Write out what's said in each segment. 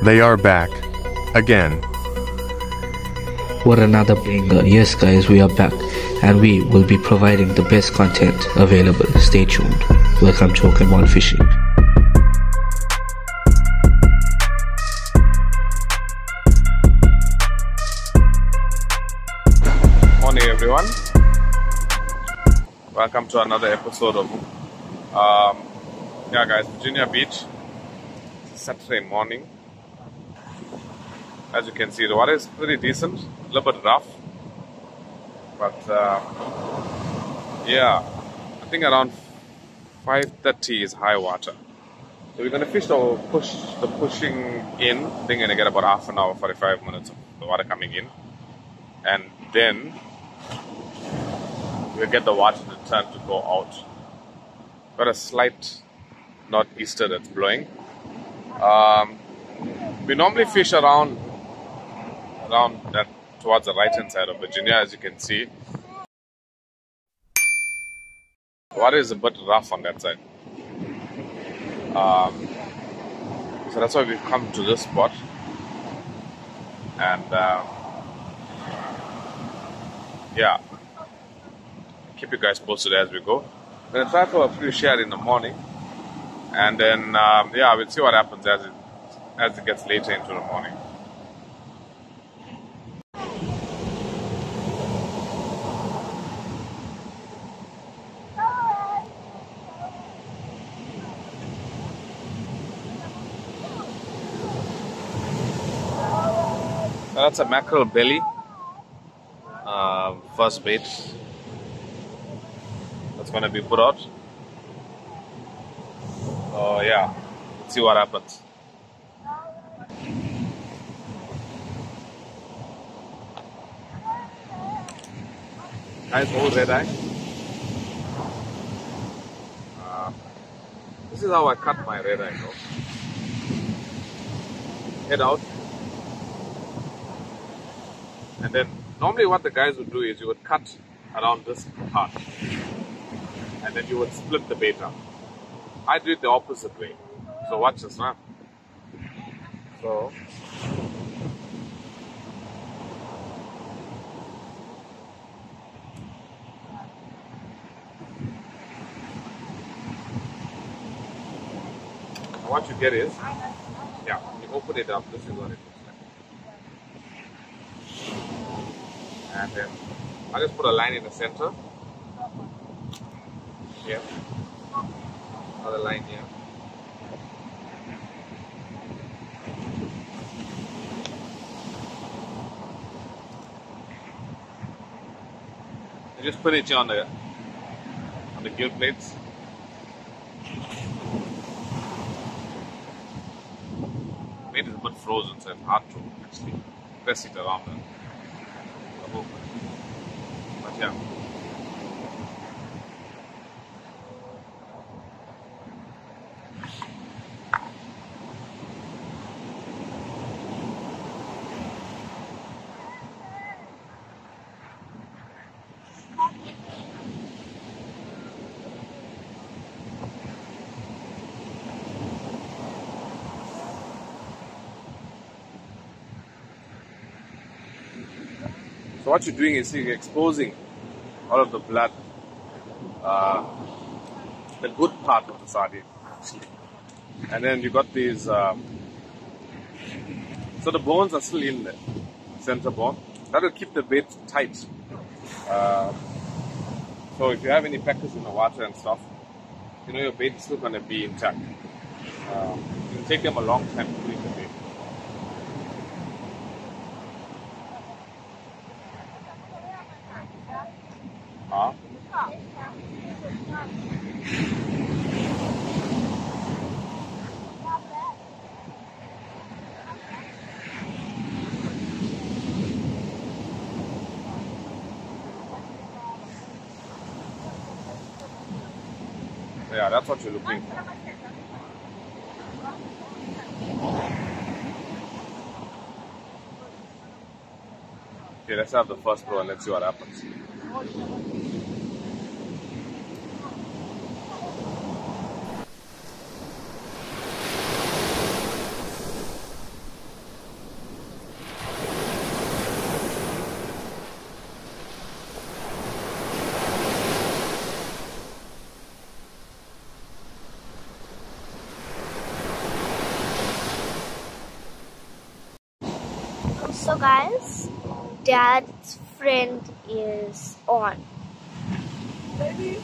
They are back. Again. What another banger. Yes guys, we are back and we will be providing the best content available. Stay tuned. Welcome to Pokemon Fishing. Morning everyone. Welcome to another episode of guys, Virginia Beach. It's a Saturday morning. As you can see, the water is pretty decent, a little bit rough, but I think around 5:30 is high water. So we're going to fish the pushing in. I think we're going to get about half an hour, 45 minutes of the water coming in, and then we'll get the water to turn to go out. Got a slight northeaster that's blowing. We normally fish around that towards the right hand side of Virginia, as you can see. The water is a bit rough on that side. So that's why we've come to this spot. And keep you guys posted as we go. I'm going to try for a free share in the morning. And then we'll see what happens as it gets later into the morning. That's a mackerel belly, first bait that's going to be put out. So let's see what happens. Nice old red eye. This is how I cut my red eye though. Head out. And then normally what the guys would do is you would cut around this part and then you would split the bait up. I do it the opposite way. So watch this now. So what you get is you open it up. This is what it looks like. And then I just put a line in the center. Here. Another line here. You just put it here on the gill plates. Bait is a bit frozen, so it's hard to actually press it around the hook. But yeah. So what you're doing is you're exposing all of the blood, the good part of the sardine, actually. And then you got these, so the bones are still in there, center bone. That will keep the bait tight. So if you have any packers in the water and stuff, your bait is still going to be intact. It will take them a long time to clean the bait. Yeah, that's what you're looking for. Okay, let's have the first throw and let's see what happens. So guys, Dad's friend is on. Baby.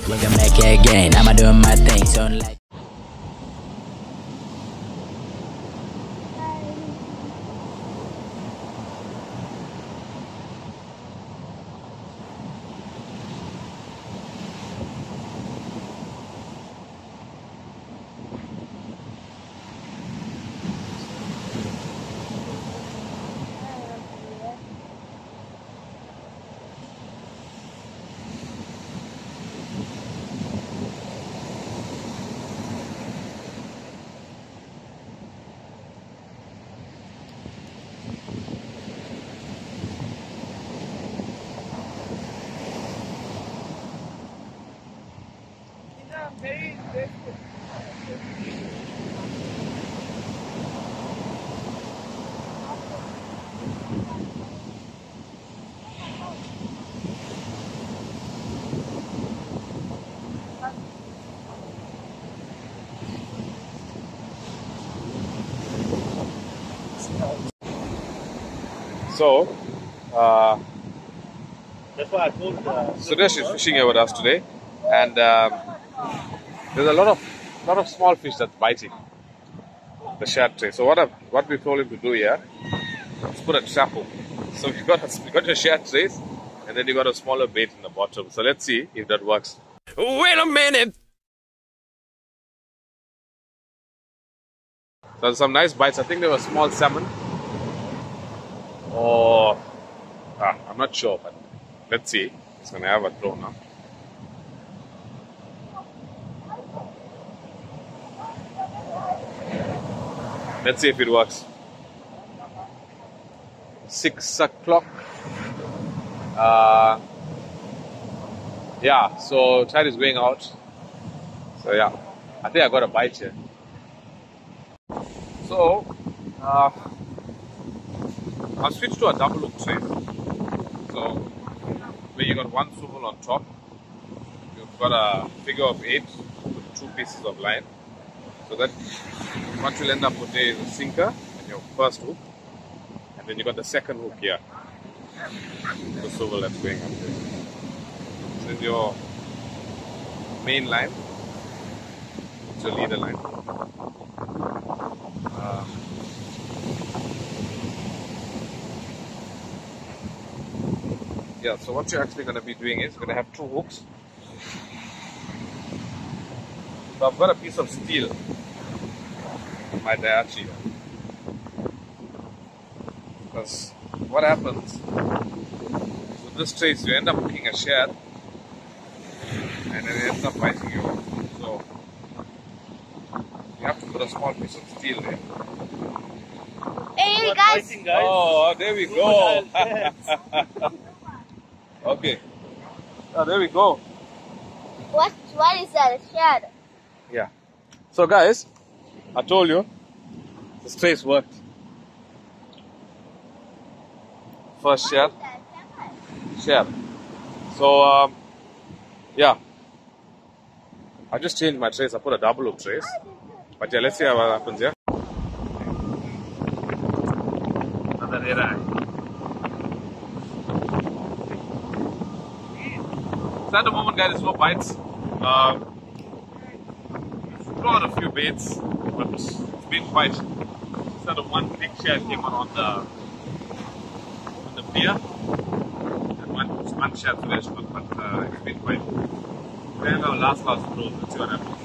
We can make it again. I'ma do my thing. So like. So, That's why I told Suresh is fishing here with us today, and there's a lot of small fish that's biting the shad tray. So what we told him to do here is put a trap hook. So you got your shad trays, and then you got a smaller bait in the bottom. So let's see if that works. Wait a minute. So there's some nice bites. I think they were small salmon. Or I'm not sure, but let's see. It's gonna have a throw now. Let's see if it works. 6 o'clock. Yeah, so tide is going out. So yeah, I think I got a bite here. So I'll switch to a double hook tray. So where you got one swivel on top, you've got a figure of 8 with 2 pieces of line. So that what you'll end up with there is a sinker and your first hook, and then you got the second hook here, the swivel that's going up there. This is your main line. It's your leader line. Yeah, so what you're actually going to be doing is you're going to have 2 hooks. So I've got a piece of steel in my Daihatsu. Because what happens with this trace, you end up hooking a shad and it ends up biting you off. So you have to put a small piece of steel there. Hey guys! Oh, there we go. Okay. Oh, there we go. What is that? A shad? Yeah. So guys, I told you this trace worked. First shad. So yeah, I just changed my trace. I put a double hook trace. But yeah, let's see what happens here. Another area. So at the moment, guys, there's no bites. Throw out a few baits, but it's been quite. Instead of one big shad came on the pier, and one shad finished, but it's been quite. Then our last throw. Let's see what happens.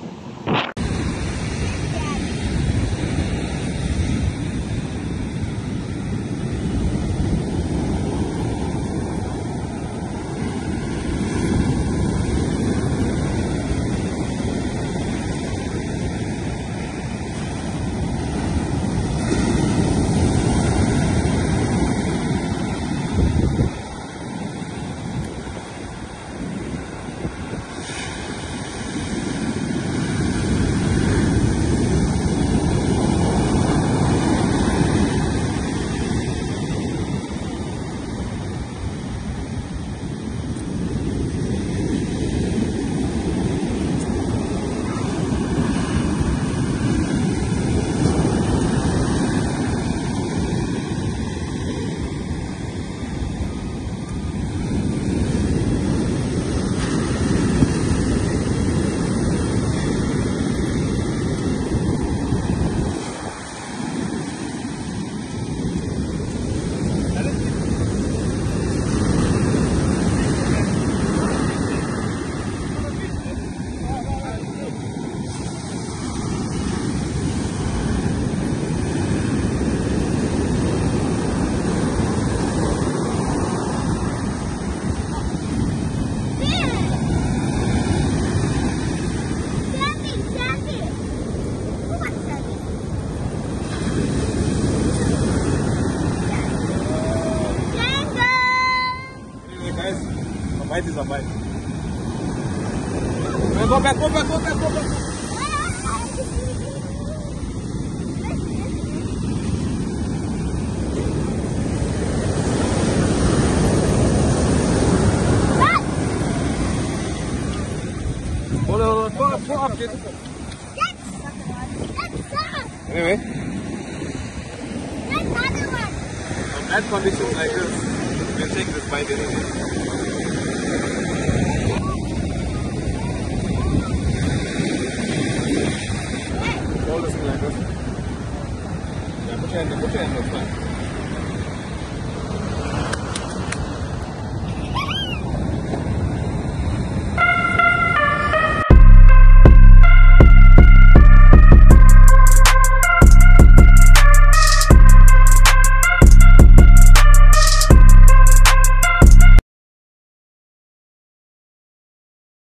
piece of bite. Go back. Hold on. Pull up, kid. Anyway. On bad conditions like this, we'll take this bite anyway. Hold this like this. Yeah, put your hand, that's fine.